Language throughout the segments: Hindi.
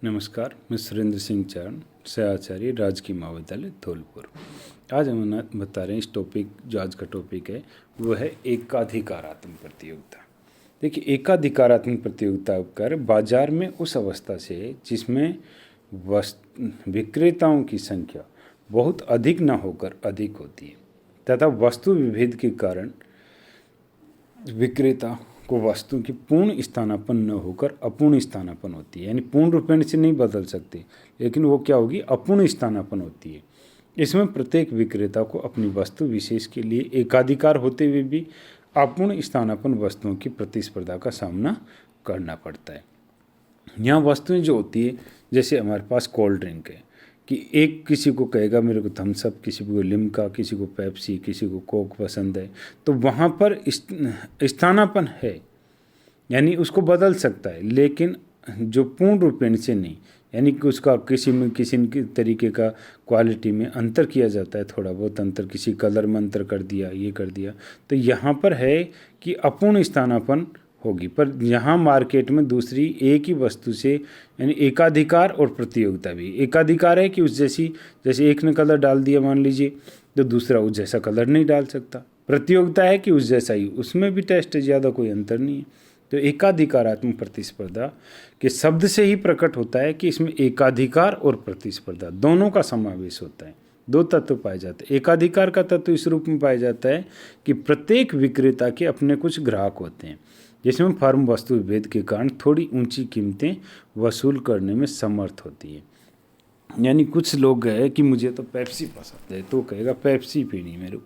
नमस्कार, मैं सुरेंद्र सिंह चरण, सहआचार्य राजकीय महाविद्यालय धौलपुर। आज हम बता रहे हैं इस टॉपिक जो आज का टॉपिक है वो है एकाधिकारात्मक प्रतियोगिता। देखिए, एकाधिकारात्मक प्रतियोगिता कर बाजार में उस अवस्था से जिसमें विक्रेताओं की संख्या बहुत अधिक न होकर अधिक होती है तथा वस्तु विभेद के कारण विक्रेता को वस्तु की पूर्ण स्थानापन्न न होकर अपूर्ण स्थानापन्न होती है। यानी पूर्ण रूपेण से नहीं बदल सकते, लेकिन वो क्या होगी, अपूर्ण स्थानापन्न होती है। इसमें प्रत्येक विक्रेता को अपनी वस्तु विशेष के लिए एकाधिकार होते हुए भी अपूर्ण स्थानापन्न वस्तुओं की प्रतिस्पर्धा का सामना करना पड़ता है। यहाँ वस्तुएं जो होती है, जैसे हमारे पास कोल्ड ड्रिंक है कि एक किसी को कहेगा मेरे को थम्स अप, किसी को लिम्का, किसी को पेप्सी, किसी को कोक पसंद है, तो वहाँ पर स्थानापन्न है, यानी उसको बदल सकता है, लेकिन जो पूर्ण रूपेण से नहीं, यानी कि उसका किसी तरीके का क्वालिटी में अंतर किया जाता है, थोड़ा बहुत अंतर, किसी कलर में अंतर कर दिया, ये कर दिया, तो यहाँ पर है कि अपूर्ण स्थानापन्न होगी। पर यहाँ मार्केट में दूसरी एक ही वस्तु से, यानी एकाधिकार और प्रतियोगिता भी। एकाधिकार है कि उस जैसे एक ने कलर डाल दिया मान लीजिए, तो दूसरा उस जैसा कलर नहीं डाल सकता। प्रतियोगिता है कि उस जैसा ही, उसमें भी टेस्ट है, ज़्यादा कोई अंतर नहीं है। तो एकाधिकारात्मक प्रतिस्पर्धा के शब्द से ही प्रकट होता है कि इसमें एकाधिकार और प्रतिस्पर्धा दोनों का समावेश होता है। दो तत्व पाए जाते हैं। एकाधिकार का तत्व इस रूप में पाया जाता है कि प्रत्येक विक्रेता के अपने कुछ ग्राहक होते हैं, जिसमें फर्म वस्तु विभेद के कारण थोड़ी ऊंची कीमतें वसूल करने में समर्थ होती है। यानी कुछ लोग है कि मुझे तो पेप्सी पसंद है, तो कहेगा पेप्सी पीनी मेरे को,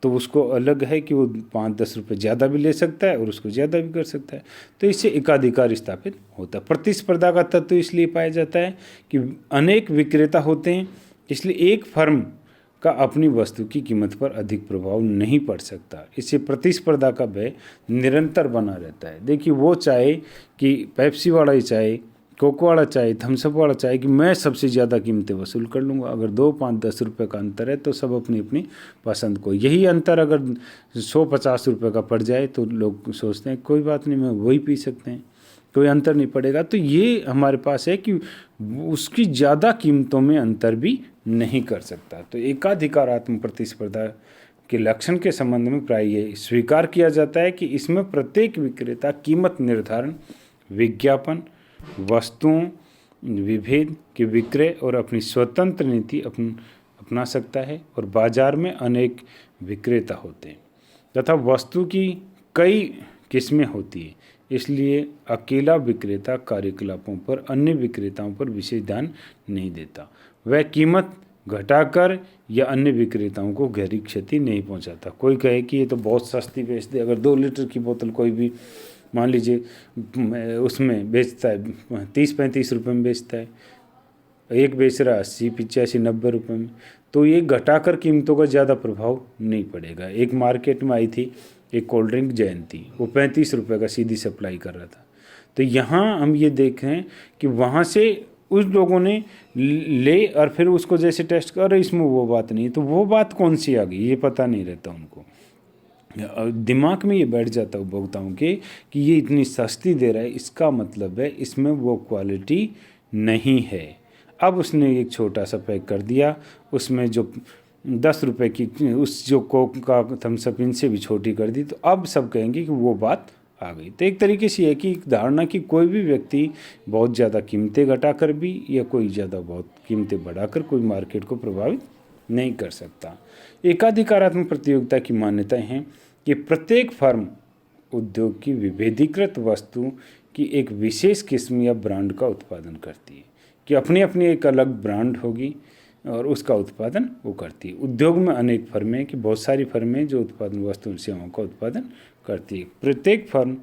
तो उसको अलग है कि वो 5-10 रुपये ज़्यादा भी ले सकता है और उसको ज़्यादा भी कर सकता है। तो इससे एकाधिकार स्थापित होता है। प्रतिस्पर्धा का तत्व इसलिए पाया जाता है कि अनेक विक्रेता होते हैं, इसलिए एक फर्म का अपनी वस्तु की कीमत पर अधिक प्रभाव नहीं पड़ सकता। इससे प्रतिस्पर्धा का भय निरंतर बना रहता है। देखिए, वो चाहे कि पेप्सी वाला ही चाहे, कोक वाला चाहे, थम्सअप वाला चाहे कि मैं सबसे ज़्यादा कीमतें वसूल कर लूँगा। अगर 2-5-10 रुपये का अंतर है तो सब अपनी अपनी पसंद को, यही अंतर अगर 100-50 रुपये का पड़ जाए तो लोग सोचते हैं कोई बात नहीं, मैं वही पी सकते हैं, कोई अंतर नहीं पड़ेगा। तो ये हमारे पास है कि उसकी ज़्यादा कीमतों में अंतर भी नहीं कर सकता। तो एकाधिकारात्मक प्रतिस्पर्धा के लक्षण के संबंध में प्राय ये स्वीकार किया जाता है कि इसमें प्रत्येक विक्रेता कीमत निर्धारण, विज्ञापन, वस्तुओं विभेद के विक्रय और अपनी स्वतंत्र नीति अपना सकता है, और बाजार में अनेक विक्रेता होते हैं तथा वस्तु की कई किस्में होती है। इसलिए अकेला विक्रेता कार्यकलापों पर अन्य विक्रेताओं पर विशेष ध्यान नहीं देता। वह कीमत घटाकर या अन्य विक्रेताओं को गहरी क्षति नहीं पहुंचाता। कोई कहे कि ये तो बहुत सस्ती बेच दे, अगर 2 लीटर की बोतल कोई भी मान लीजिए उसमें बेचता है 30-35 रुपये में बेचता है, एक बेच रहा 80-85-90 रुपये में, तो ये घटाकर कीमतों का ज़्यादा प्रभाव नहीं पड़ेगा। एक मार्केट में आई थी एक कोल्ड ड्रिंक जयंती, वो 35 रुपये का सीधी सप्लाई कर रहा था। तो यहाँ हम ये देखें कि वहाँ से उस लोगों ने ले और फिर उसको जैसे टेस्ट कर, इसमें वो बात नहीं, तो वो बात कौन सी आ गई ये पता नहीं रहता उनको। दिमाग में ये बैठ जाता है उपभोक्ताओं के कि ये इतनी सस्ती दे रहा है, इसका मतलब है इसमें वो क्वालिटी नहीं है। अब उसने एक छोटा सा पैक कर दिया, उसमें जो 10 रुपये की उस जो कोक का थम्सअप इनसे भी छोटी कर दी, तो अब सब कहेंगे कि वो बात आ गई। तो एक तरीके से है कि धारणा कि कोई भी व्यक्ति बहुत ज़्यादा कीमतें घटाकर भी या कोई ज़्यादा बहुत कीमतें बढ़ाकर कोई मार्केट को प्रभावित नहीं कर सकता। एकाधिकारात्मक प्रतियोगिता की मान्यताएं हैं कि प्रत्येक फर्म उद्योग की विभेदीकृत वस्तु की एक विशेष किस्म या ब्रांड का उत्पादन करती है, कि अपनी अपनी एक अलग ब्रांड होगी और उसका उत्पादन वो करती है। उद्योग में अनेक फर्में हैं कि बहुत सारी फर्में जो उत्पादन वस्तु सेवाओं का उत्पादन करती है। प्रत्येक फर्म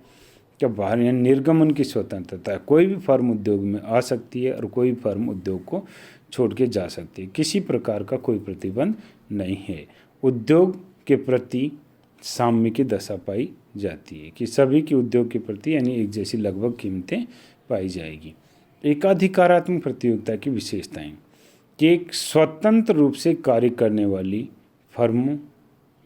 का बाहर या निर्गमन की स्वतंत्रता है। कोई भी फर्म उद्योग में आ सकती है और कोई फर्म उद्योग को छोड़ के जा सकती है। किसी प्रकार का कोई प्रतिबंध नहीं है। उद्योग के प्रति साम्य की दशा पाई जाती है कि सभी की उद्योग के प्रति यानी एक जैसी लगभग कीमतें पाई जाएगी। एकाधिकारात्मक प्रतियोगिता की विशेषताएं कि एक स्वतंत्र रूप से कार्य करने वाली फर्मों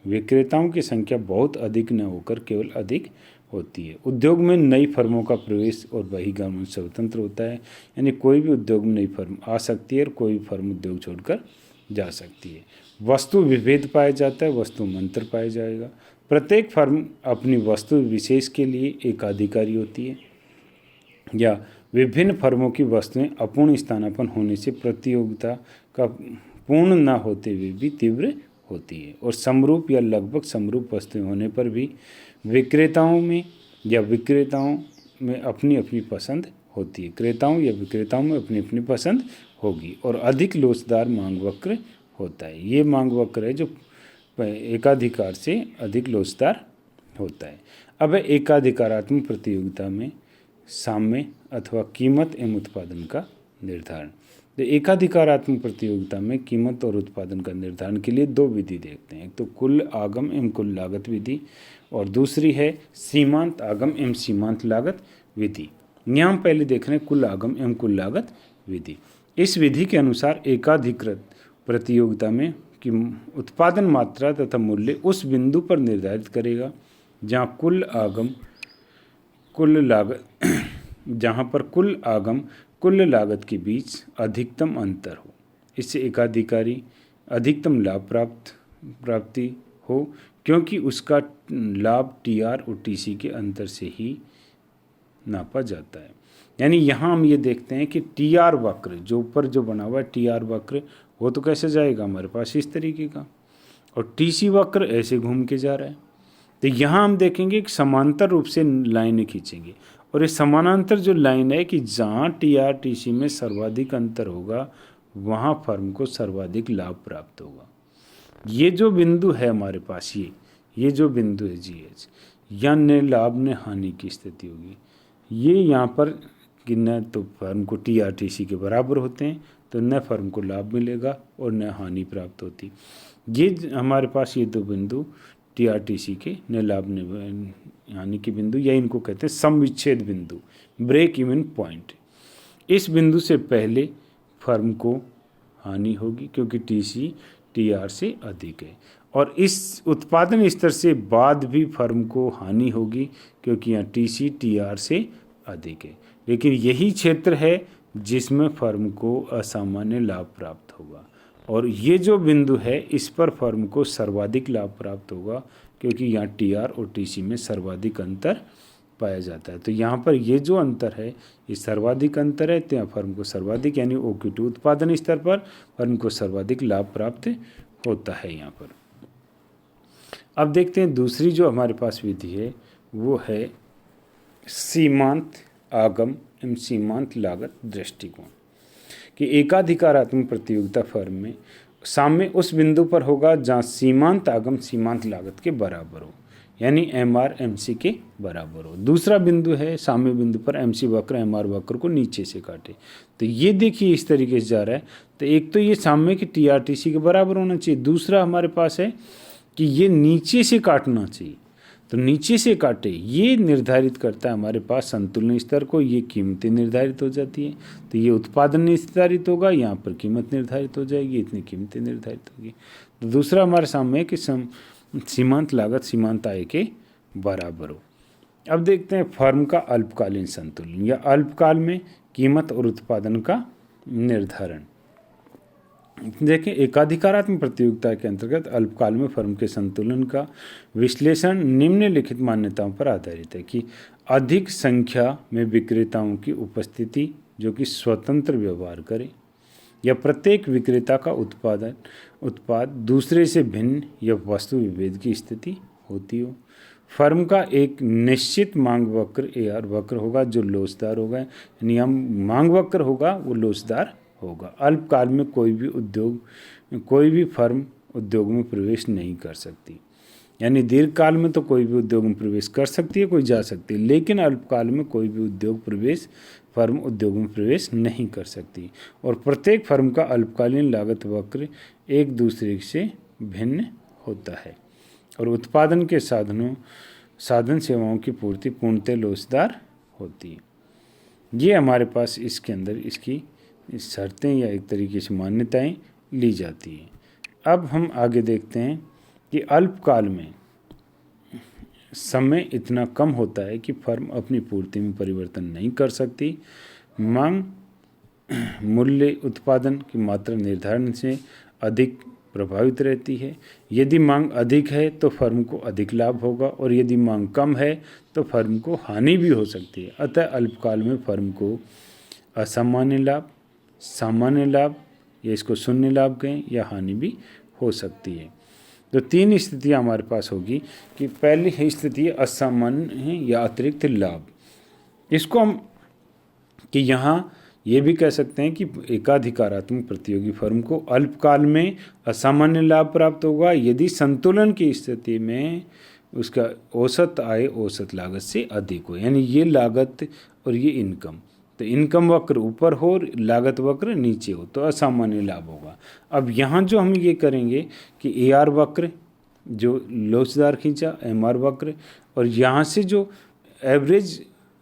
विक्रेताओं की संख्या बहुत अधिक न होकर केवल अधिक होती है। उद्योग में नई फर्मों का प्रवेश और बहिर्गमन स्वतंत्र होता है, यानी कोई भी उद्योग में नई फर्म आ सकती है और कोई भी फर्म उद्योग छोड़कर जा सकती है। वस्तु विभेद पाया जाता है, वस्तु में अंतर पाया जाएगा। प्रत्येक फर्म अपनी वस्तु विशेष के लिए एकाधिकारी होती है, या विभिन्न फर्मों की वस्तुएं अपूर्ण स्थानापन्न होने से प्रतियोगिता का पूर्ण न होते हुए भी तीव्र होती है। और समरूप या लगभग समरूप वस्तुएं होने पर भी विक्रेताओं में अपनी अपनी पसंद होती है। क्रेताओं या विक्रेताओं में अपनी अपनी पसंद होगी। और अधिक लोचदार मांग वक्र होता है। ये मांग वक्र है जो एकाधिकार से अधिक लोचदार होता है। अब एकाधिकारात्मक प्रतियोगिता में साम्य अथवा कीमत एवं उत्पादन का निर्धारण। तो एकाधिकारात्मक प्रतियोगिता में कीमत और उत्पादन का निर्धारण के लिए दो विधि देखते हैं। एक तो कुल आगम एवं कुल लागत विधि, और दूसरी है सीमांत आगम एवं सीमांत लागत विधि। यहाँ हम पहले देख रहे हैं कुल आगम एवं कुल लागत विधि। इस विधि के अनुसार एकाधिकृत प्रतियोगिता में कि उत्पादन मात्रा तथा मूल्य उस बिंदु पर निर्धारित करेगा जहाँ कुल आगम कुल लागत के बीच अधिकतम अंतर हो। इससे एकाधिकारी अधिकतम लाभ प्राप्ति हो, क्योंकि उसका लाभ टीआर और टीसी के अंतर से ही नापा जाता है। यानी यहाँ हम ये देखते हैं कि टीआर वक्र जो ऊपर जो बना हुआ है, टीआर वक्र वो तो कैसे जाएगा हमारे पास इस तरीके का, और टीसी वक्र ऐसे घूम के जा रहा है। तो यहाँ हम देखेंगे कि समांतर रूप से लाइनें खींचेंगे, और ये समानांतर जो लाइन है कि जहाँ टीआर टीसी में सर्वाधिक अंतर होगा वहाँ फर्म को सर्वाधिक लाभ प्राप्त होगा। ये जो बिंदु है हमारे पास, ये जो बिंदु है जीएच, या न लाभ न हानि की स्थिति होगी। ये यहाँ पर कि न तो फर्म को टीआर टीसी के बराबर होते हैं तो न फर्म को लाभ मिलेगा और न हानि प्राप्त होती। ये हमारे पास ये दो बिंदु टीआरटीसी के न लाभ न हानि के बिंदु, या इनको कहते हैं समविच्छेद बिंदु, ब्रेक इवन पॉइंट। इस बिंदु से पहले फर्म को हानि होगी क्योंकि टीसी टीआर से अधिक है, और इस उत्पादन स्तर से बाद भी फर्म को हानि होगी क्योंकि यहाँ टीसी टीआर से अधिक है। लेकिन यही क्षेत्र है जिसमें फर्म को असामान्य लाभ प्राप्त होगा, और ये जो बिंदु है इस पर फर्म को सर्वाधिक लाभ प्राप्त होगा क्योंकि यहाँ टीआर और टीसी में सर्वाधिक अंतर पाया जाता है। तो यहाँ पर ये जो अंतर है ये सर्वाधिक अंतर है, तो यहाँ फर्म को सर्वाधिक यानी OQ2 उत्पादन स्तर पर फर्म को सर्वाधिक लाभ प्राप्त होता है यहाँ पर। अब देखते हैं दूसरी जो हमारे पास विधि है वो है सीमांत आगम एवं सीमांत लागत दृष्टिकोण। कि एकाधिकारात्मक प्रतियोगिता फर्म में साम्य उस बिंदु पर होगा जहाँ सीमांत आगम सीमांत लागत के बराबर हो, यानी MR MC के बराबर हो। दूसरा बिंदु है साम्य बिंदु पर MC वक्र MR वक्र को नीचे से काटे। तो ये देखिए इस तरीके से जा रहा है। तो एक तो ये साम्य के TRTC के बराबर होना चाहिए, दूसरा हमारे पास है कि ये नीचे से काटना चाहिए। तो नीचे से काटे ये निर्धारित करता है हमारे पास संतुलन स्तर को, ये कीमतें निर्धारित हो जाती है। तो ये उत्पादन निर्धारित होगा, यहाँ पर कीमत निर्धारित हो जाएगी, इतनी कीमतें निर्धारित होगी। तो दूसरा हमारे सामने है कि सीमांत लागत सीमांत आय के बराबर हो। अब देखते हैं फर्म का अल्पकालीन संतुलन या अल्पकाल में कीमत और उत्पादन का निर्धारण। देखें एकाधिकारात्मक प्रतियोगिता के अंतर्गत अल्पकाल में फर्म के संतुलन का विश्लेषण निम्नलिखित मान्यताओं पर आधारित है कि अधिक संख्या में विक्रेताओं की उपस्थिति जो कि स्वतंत्र व्यवहार करें, या प्रत्येक विक्रेता का उत्पाद दूसरे से भिन्न या वस्तु विभेद की स्थिति होती हो। फर्म का एक निश्चित मांग वक्र AR वक्र होगा जो लोचदार होगा, यानी मांग वक्र होगा वो लोचदार होगा। अल्पकाल में कोई भी फर्म उद्योग में प्रवेश नहीं कर सकती, यानी दीर्घकाल में तो कोई भी उद्योग में प्रवेश कर सकती है, कोई जा सकती है, लेकिन अल्पकाल में कोई भी फर्म उद्योग में प्रवेश नहीं कर सकती। और प्रत्येक फर्म का अल्पकालीन लागत वक्र एक दूसरे से भिन्न होता है, और उत्पादन के साधन सेवाओं की पूर्ति पूर्णतः लोचदार होती है। ये हमारे पास इसके अंदर इसकी शर्तें या एक तरीके से मान्यताएं ली जाती हैं। अब हम आगे देखते हैं कि अल्पकाल में समय इतना कम होता है कि फर्म अपनी पूर्ति में परिवर्तन नहीं कर सकती। मांग मूल्य उत्पादन की मात्रा निर्धारण से अधिक प्रभावित रहती है। यदि मांग अधिक है तो फर्म को अधिक लाभ होगा और यदि मांग कम है तो फर्म को हानि भी हो सकती है। अतः अल्पकाल में फर्म को असामान्य लाभ, सामान्य लाभ या इसको शून्य लाभ कहें या हानि भी हो सकती है। तो 3 स्थितियाँ हमारे पास होगी कि पहली स्थिति असामान्य या अतिरिक्त लाभ। इसको हम कि यहाँ ये भी कह सकते हैं कि एकाधिकारात्मक प्रतियोगी फर्म को अल्पकाल में असामान्य लाभ प्राप्त होगा यदि संतुलन की स्थिति में उसका औसत आय औसत लागत से अधिक हो, यानी ये लागत और ये इनकम, तो इनकम वक्र ऊपर हो और लागत वक्र नीचे हो तो असामान्य लाभ होगा। अब यहाँ जो हम ये करेंगे कि AR वक्र जो लोचदार खींचा, MR वक्र, और यहाँ से जो एवरेज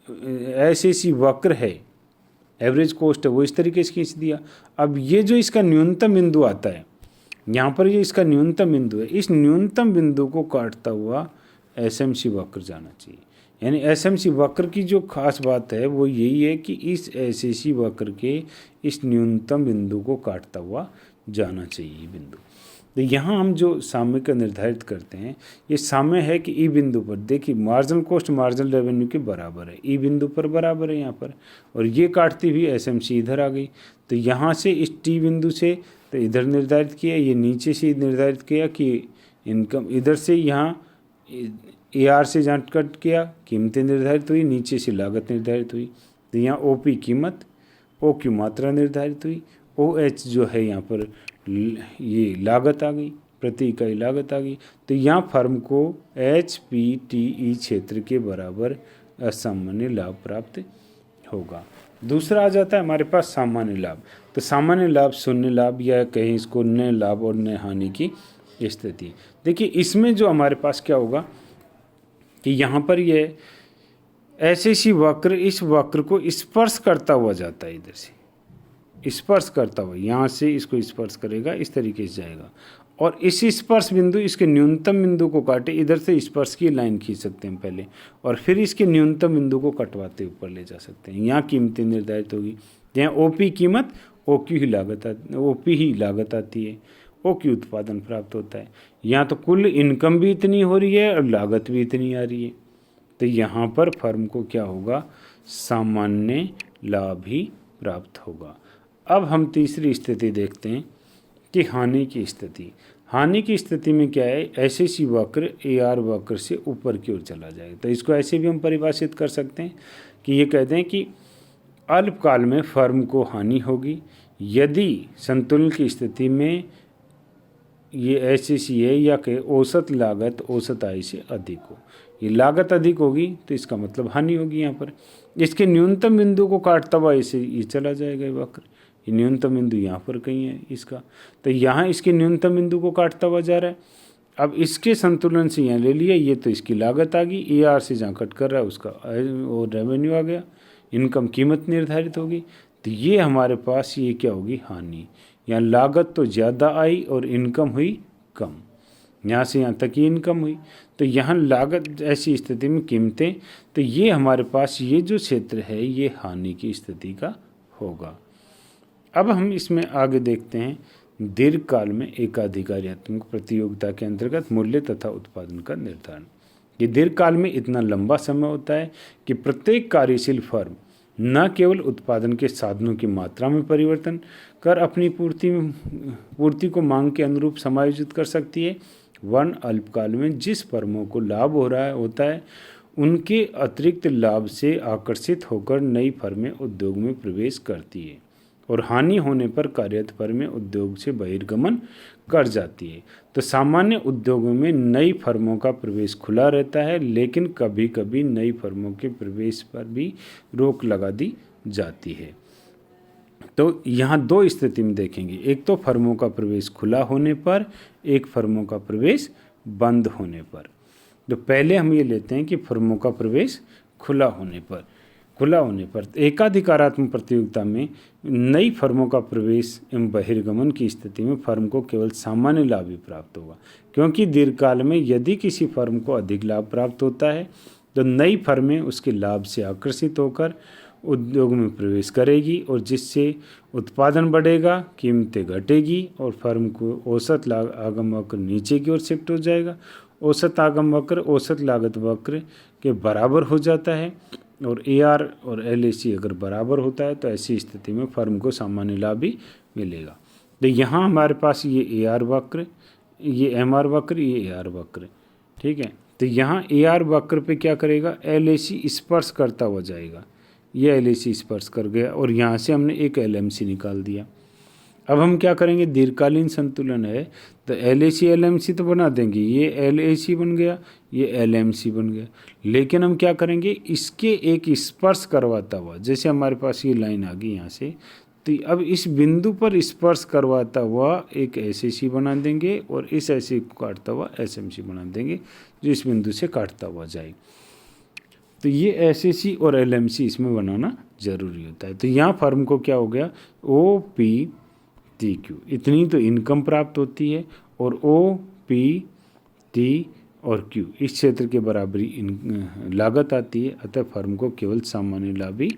SAC वक्र है, एवरेज कॉस्ट है, वो इस तरीके से खींच दिया। अब ये जो इसका न्यूनतम बिंदु आता है, यहाँ पर ये इसका न्यूनतम बिंदु है, इस न्यूनतम बिंदु को काटता हुआ SMC वक्र जाना चाहिए। यानी SMC वक्र की जो खास बात है वो यही है कि इस SAC वक्र के इस न्यूनतम बिंदु को काटता हुआ जाना चाहिए बिंदु। तो यहाँ हम जो साम्य का निर्धारित करते हैं, ये साम्य है कि ई बिंदु पर देखिए मार्जिनल कॉस्ट मार्जिनल रेवेन्यू के बराबर है, ई बिंदु पर बराबर है यहाँ पर, और ये काटती हुई SMC इधर आ गई। तो यहाँ से इस टी बिंदु से तो इधर निर्धारित किया, ये नीचे से निर्धारित किया कि इनकम, इधर से यहाँ AR से जहाँ कट किया कीमतें निर्धारित हुई, नीचे से लागत निर्धारित हुई। तो यहाँ OP कीमत, OQ मात्रा निर्धारित हुई, OH जो है यहाँ पर ये लागत आ गई, प्रति इकाई लागत आ गई। तो यहाँ फर्म को HPTE क्षेत्र के बराबर असामान्य लाभ प्राप्त होगा। दूसरा आ जाता है हमारे पास सामान्य लाभ। तो सामान्य लाभ, शून्य लाभ या कहीं इसको न लाभ और न हानि की स्थिति। देखिए इसमें जो हमारे पास क्या होगा कि यहाँ पर ये SAC वक्र इस वक्र को स्पर्श करता हुआ जाता है, इधर से स्पर्श करता हुआ, यहाँ से इसको स्पर्श करेगा, इस तरीके से जाएगा और इस स्पर्श बिंदु इसके न्यूनतम बिंदु को काटे, इधर से स्पर्श की लाइन खींच सकते हैं पहले और फिर इसके न्यूनतम बिंदु को कटवाते ऊपर ले जा सकते हैं। यहाँ कीमतें निर्धारित होगी, यहाँ OP कीमत, OQ ही लागत OP ही लागत आती है, OQ उत्पादन प्राप्त होता है। यहाँ तो कुल इनकम भी इतनी हो रही है और लागत भी इतनी आ रही है, तो यहाँ पर फर्म को क्या होगा, सामान्य लाभ ही प्राप्त होगा। अब हम तीसरी स्थिति देखते हैं कि हानि की स्थिति। हानि की स्थिति में क्या है, SAC वक्र AR वक्र से ऊपर की ओर चला जाएगा। तो इसको ऐसे भी हम परिभाषित कर सकते हैं कि ये कहते हैं कि अल्पकाल में फर्म को हानि होगी यदि संतुलन की स्थिति में ये SAC है या कि औसत लागत औसत आय से अधिक हो। ये लागत अधिक होगी तो इसका मतलब हानि होगी। यहाँ पर इसके न्यूनतम बिंदु को काटता हुआ ऐसे ये चला जाएगा वक्र, ये न्यूनतम बिंदु यहाँ पर कहीं है इसका, तो यहाँ इसके न्यूनतम बिंदु को काटता हुआ जा रहा है। अब इसके संतुलन से यहाँ ले लिया, ये तो इसकी लागत आ गई, AR से जहाँ कट कर रहा है उसका और रेवेन्यू आ गया, इनकम कीमत निर्धारित होगी। तो ये हमारे पास ये क्या होगी, हानि। यहाँ लागत तो ज़्यादा आई और इनकम हुई कम, यहाँ से यहाँ तक ही इनकम हुई, तो यहाँ लागत ऐसी स्थिति में कीमतें, तो ये हमारे पास ये जो क्षेत्र है ये हानि की स्थिति का होगा। अब हम इसमें आगे देखते हैं दीर्घकाल में एकाधिकारात्मक प्रतियोगिता के अंतर्गत मूल्य तथा उत्पादन का निर्धारण। ये दीर्घकाल में इतना लंबा समय होता है कि प्रत्येक कार्यशील फर्म न केवल उत्पादन के साधनों की मात्रा में परिवर्तन कर अपनी पूर्ति को मांग के अनुरूप समायोजित कर सकती है, वरन अल्पकाल में जिस फर्मों को लाभ होता है उनके अतिरिक्त लाभ से आकर्षित होकर नई फर्में उद्योग में प्रवेश करती है और हानि होने पर कार्यरत फर्में उद्योग से बहिर्गमन कर जाती है। तो सामान्य उद्योगों में नई फर्मों का प्रवेश खुला रहता है, लेकिन कभी कभी नई फर्मों के प्रवेश पर भी रोक लगा दी जाती है। तो यहाँ 2 स्थिति में देखेंगे, एक तो फर्मों का प्रवेश खुला होने पर, एक फर्मों का प्रवेश बंद होने पर। तो पहले हम ये लेते हैं कि फर्मों का प्रवेश खुला होने पर। खुला होने पर एकाधिकारात्मक प्रतियोगिता में नई फर्मों का प्रवेश एवं बहिर्गमन की स्थिति में फर्म को केवल सामान्य लाभ ही प्राप्त होगा, क्योंकि दीर्घकाल में यदि किसी फर्म को अधिक लाभ प्राप्त होता है तो नई फर्में उसके लाभ से आकर्षित होकर उद्योग में प्रवेश करेगी और जिससे उत्पादन बढ़ेगा, कीमतें घटेगी और फर्म को औसत आगम वक्र नीचे की ओर शिफ्ट हो जाएगा। औसत आगम वक्र औसत लागत वक्र के बराबर हो जाता है और AR और LAC अगर बराबर होता है तो ऐसी स्थिति में फर्म को सामान्य लाभ ही मिलेगा। तो यहाँ हमारे पास ये AR वक्र, ये MR वक्र, ये AR वक्र, ठीक है। तो यहाँ AR वक्र पे क्या करेगा, LAC स्पर्श करता हुआ जाएगा, ये LAC स्पर्श कर गया और यहाँ से हमने एक LMC निकाल दिया। अब हम क्या करेंगे, दीर्घकालीन संतुलन है तो LAC LMC तो बना देंगे, ये LAC बन गया, ये LMC बन गया, लेकिन हम क्या करेंगे, इसके एक स्पर्श करवाता हुआ, जैसे हमारे पास ये लाइन आ गई यहाँ से, तो अब इस बिंदु पर स्पर्श करवाता हुआ एक SAC बना देंगे और इस SAC को काटता हुआ SMC बना देंगे जो इस बिंदु से काटता हुआ जाए। तो ये SAC और LMC इसमें बनाना जरूरी होता है। तो यहाँ फर्म को क्या हो गया, OPTQ इतनी तो इनकम प्राप्त होती है और OPT और Q इस क्षेत्र के बराबरी लागत आती है, अतः फर्म को केवल सामान्य लाभ ही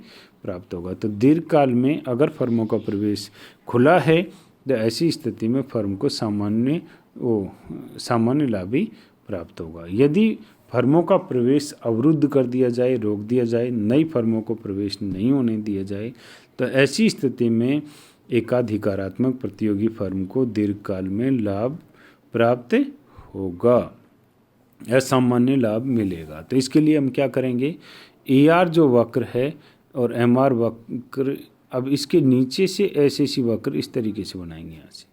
प्राप्त होगा। तो दीर्घकाल में अगर फर्मों का प्रवेश खुला है तो ऐसी स्थिति में फर्म को सामान्य लाभ ही प्राप्त होगा। यदि फर्मों का प्रवेश अवरुद्ध कर दिया जाए, रोक दिया जाए, नई फर्मों को प्रवेश नहीं होने दिया जाए, तो ऐसी स्थिति में एकाधिकारात्मक प्रतियोगी फर्म को दीर्घकाल में लाभ प्राप्त होगा, असामान्य लाभ मिलेगा। तो इसके लिए हम क्या करेंगे, AR जो वक्र है और MR वक्र, अब इसके नीचे से SAC वक्र इस तरीके से बनाएंगे, यहाँ से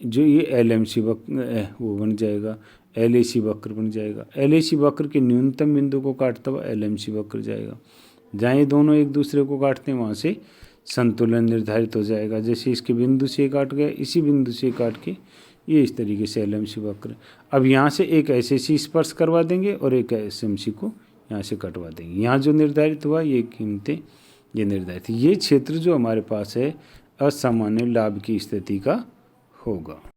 जो ये LMC वक्र वो बन जाएगा, LAC वक्र बन जाएगा, LAC वक्र के न्यूनतम बिंदु को काटता हुआ LMC वक्र जाएगा, जहाँ ये दोनों एक दूसरे को काटते हैं वहाँ से संतुलन निर्धारित हो जाएगा। जैसे इसके बिंदु से काट गया, इसी बिंदु से काट के ये इस तरीके से LMC वक्र। अब यहाँ से एक SAC स्पर्श करवा देंगे और एक SMC को यहाँ से कटवा देंगे। यहाँ जो निर्धारित हुआ ये कीमतें ये निर्धारित, ये क्षेत्र जो हमारे पास है असामान्य लाभ की स्थिति का होगा।